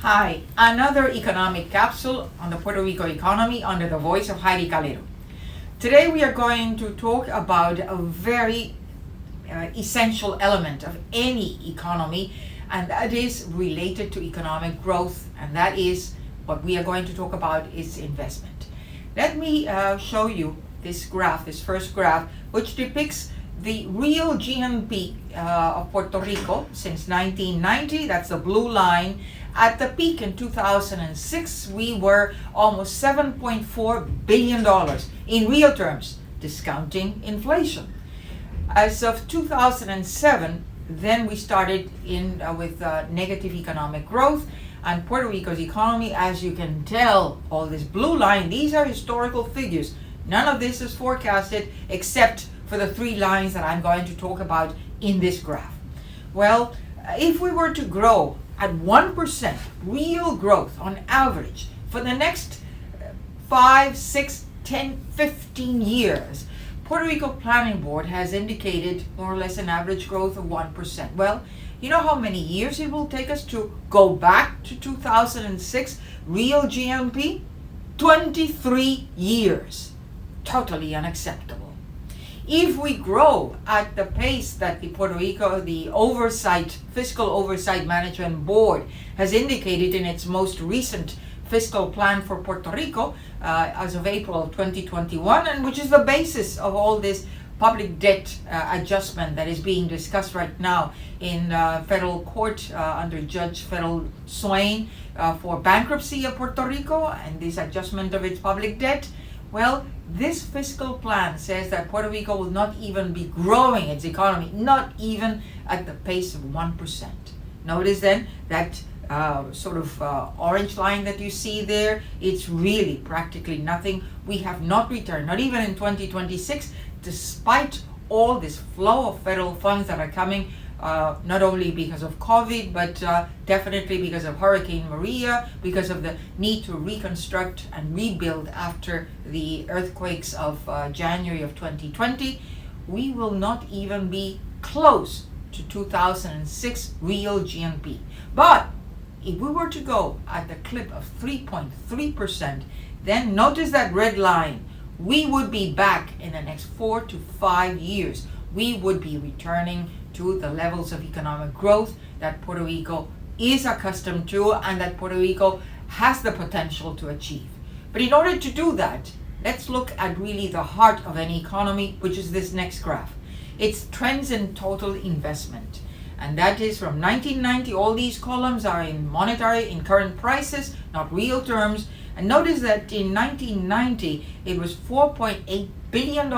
Hi, another economic capsule on the Puerto Rico economy under the voice of Heidie Calero. Today we are going to talk about a very essential element of any economy, and that is related to economic growth, and that is what we are going to talk about is investment. Let me show you this graph, this first graph, which depicts the real GNP of Puerto Rico since 1990. That's the blue line. At the peak in 2006, we were almost $7.4 billion in real terms, discounting inflation. As of 2007, then we started with negative economic growth, and Puerto Rico's economy, as you can tell, all this blue line, these are historical figures. None of this is forecasted except for the three lines that I'm going to talk about in this graph. Well, if we were to grow at 1% real growth on average for the next 5, 6, 10, 15 years, Puerto Rico Planning Board has indicated more or less an average growth of 1%. Well, you know how many years it will take us to go back to 2006 real GNP? 23 years. Totally unacceptable. If we grow at the pace that the Fiscal Oversight Management Board has indicated in its most recent fiscal plan for Puerto Rico as of April 2021, and which is the basis of all this public debt adjustment that is being discussed right now in federal court under Judge Federal Swain for bankruptcy of Puerto Rico and this adjustment of its public debt. Well, this fiscal plan says that Puerto Rico will not even be growing its economy, not even at the pace of 1%. Notice then that orange line that you see there, it's really practically nothing. We have not returned, not even in 2026, despite all this flow of federal funds that are coming, not only because of COVID, but definitely because of Hurricane Maria, because of the need to reconstruct and rebuild after the earthquakes of January of 2020. We will not even be close to 2006 real GNP. But if we were to go at the clip of 3.3%, then notice that red line. We would be back in the next 4 to 5 years. We would be returning to the levels of economic growth that Puerto Rico is accustomed to and that Puerto Rico has the potential to achieve. But in order to do that, let's look at really the heart of any economy, which is this next graph. It's trends in total investment. And that is from 1990, all these columns are in monetary, in current prices, not real terms. And notice that in 1990, it was $4.8 billion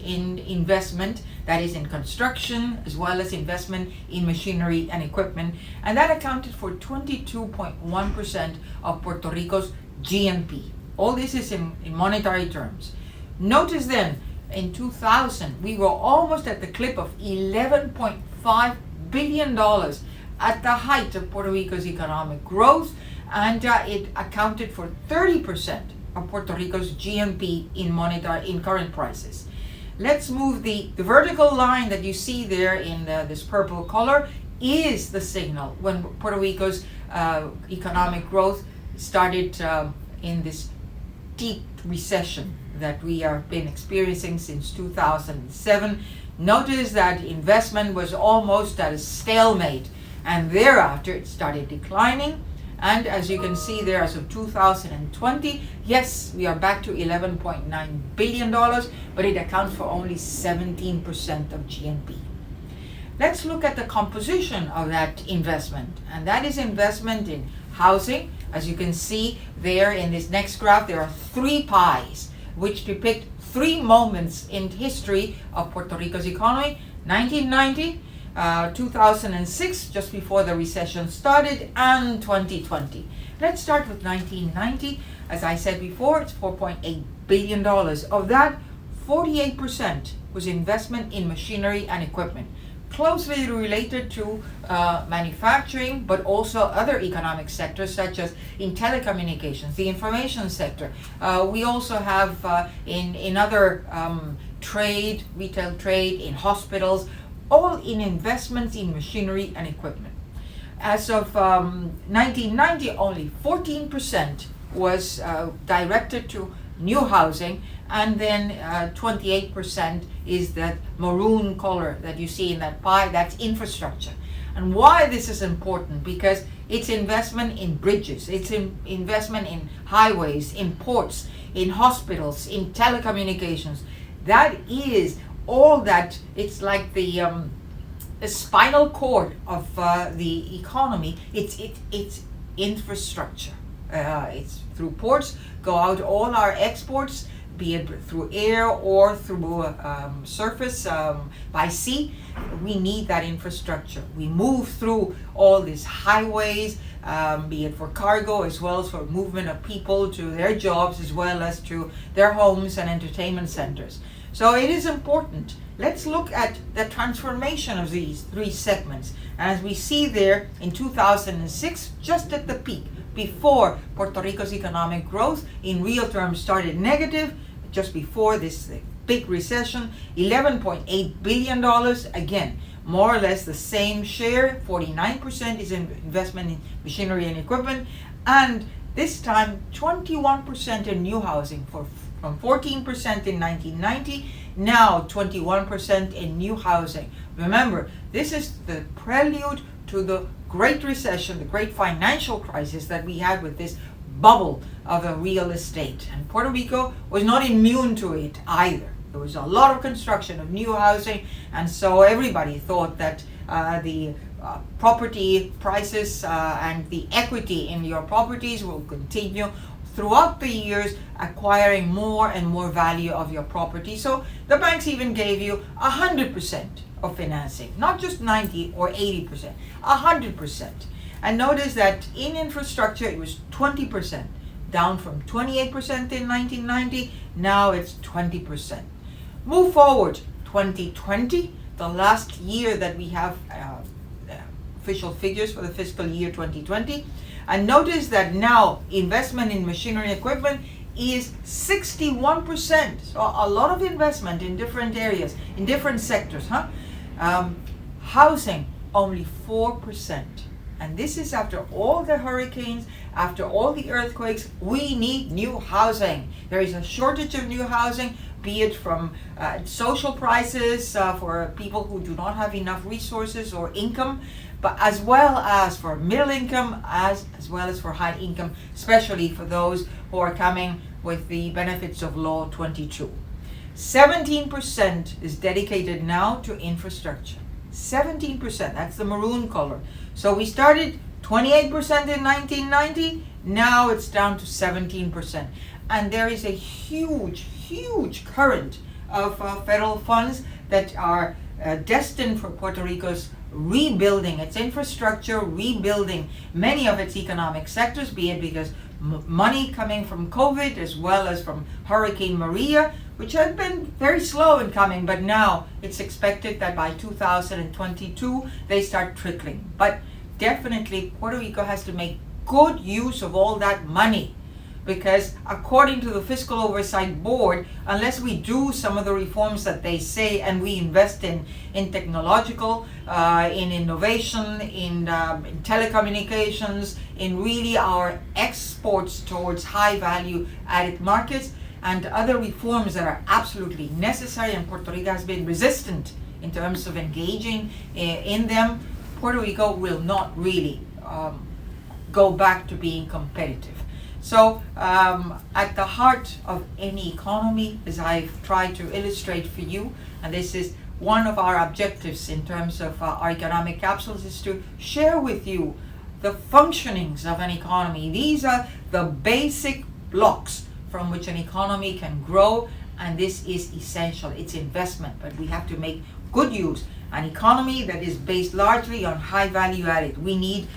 in investment, that is in construction, as well as investment in machinery and equipment. And that accounted for 22.1% of Puerto Rico's GNP. All this is in monetary terms. Notice then, in 2000, we were almost at the clip of $11.5 billion at the height of Puerto Rico's economic growth, and it accounted for 30% of Puerto Rico's GNP in current prices. Let's move the vertical line that you see there in this purple color is the signal when Puerto Rico's economic growth started in this deep recession that we have been experiencing since 2007. Notice that investment was almost at a stalemate, and thereafter it started declining. And as you can see there, as of 2020, yes, we are back to $11.9 billion, but it accounts for only 17% of GNP. Let's look at the composition of that investment, and that is investment in housing. As you can see there in this next graph, there are three pies which depict three moments in history of Puerto Rico's economy: 1990, 2006, just before the recession started, and 2020. Let's start with 1990. As I said before, it's $4.8 billion. Of that, 48% was investment in machinery and equipment, closely related to manufacturing, but also other economic sectors such as in telecommunications, the information sector. We also have in other trade, retail trade, in hospitals, all in investments in machinery and equipment. as of 1990, only 14% was directed to new housing, and then 28% is that maroon color that you see in that pie, that's infrastructure. And why this is important? Because it's investment in bridges, it's investment in highways, in ports, in hospitals, in telecommunications. That is all that, it's like the spinal cord of the economy. It's infrastructure. It's through ports go out all our exports, be it through air or through surface, by sea. We need that infrastructure. We move through all these highways, be it for cargo as well as for movement of people to their jobs as well as to their homes and entertainment centers. So it is important. Let's look at the transformation of these three segments. And as we see there in 2006, just at the peak, before Puerto Rico's economic growth in real terms started negative, just before this big recession, $11.8 billion, again, more or less the same share, 49% is in investment in machinery and equipment, and this time 21% in new housing, from 14% in 1990, now 21% in new housing. Remember, this is the prelude to the Great Recession, the great financial crisis that we had with this bubble of a real estate. And Puerto Rico was not immune to it either. There was a lot of construction of new housing, and so everybody thought that the property prices and the equity in your properties will continue throughout the years, acquiring more and more value of your property. So the banks even gave you 100% of financing, not just 90 or 80%, 100%. And notice that in infrastructure it was 20%, down from 28% in 1990, now it's 20%. Move forward, 2020, the last year that we have official figures for the fiscal year 2020, and notice that now investment in machinery and equipment is 61%. So a lot of investment in different areas, in different sectors, housing, only 4%. And this is after all the hurricanes, after all the earthquakes. We need new housing. There is a shortage of new housing, be it from social prices for people who do not have enough resources or income, but as well as for middle income, as well as for high income, especially for those who are coming with the benefits of Law 22. 17% is dedicated now to infrastructure. 17%, that's the maroon color. So we started 28% in 1990, now it's down to 17%. And there is a huge current of federal funds that are destined for Puerto Rico's rebuilding its infrastructure, rebuilding many of its economic sectors, be it because money coming from COVID as well as from Hurricane Maria, which had been very slow in coming, but now it's expected that by 2022 they start trickling. But definitely Puerto Rico has to make good use of all that money, because according to the Fiscal Oversight Board, unless we do some of the reforms that they say and we invest in technological, in innovation, in telecommunications, in really our exports towards high value added markets, and other reforms that are absolutely necessary, and Puerto Rico has been resistant in terms of engaging in them, Puerto Rico will not really go back to being competitive. So at the heart of any economy, as I've tried to illustrate for you, and this is one of our objectives in terms of our economic capsules, is to share with you the functionings of an economy. These are the basic blocks from which an economy can grow, and this is essential. It's investment, but we have to make good use. An economy that is based largely on high value added. We need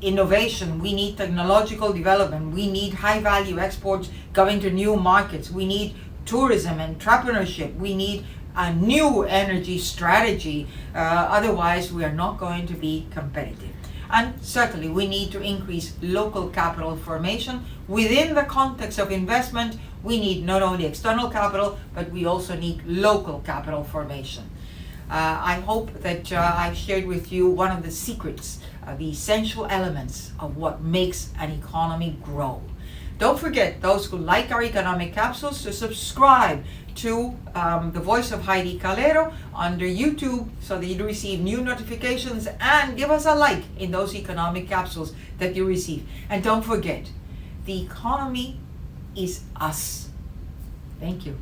innovation, we need technological development, we need high value exports going to new markets, we need tourism, entrepreneurship, we need a new energy strategy, otherwise we are not going to be competitive. And certainly we need to increase local capital formation. Within the context of investment, we need not only external capital, but we also need local capital formation. I hope that I've shared with you one of the secrets, the essential elements of what makes an economy grow. Don't forget, those who like our economic capsules, to subscribe to the Voice of Heidie Calero under YouTube so that you receive new notifications, and give us a like in those economic capsules that you receive. And don't forget, the economy is us. Thank you.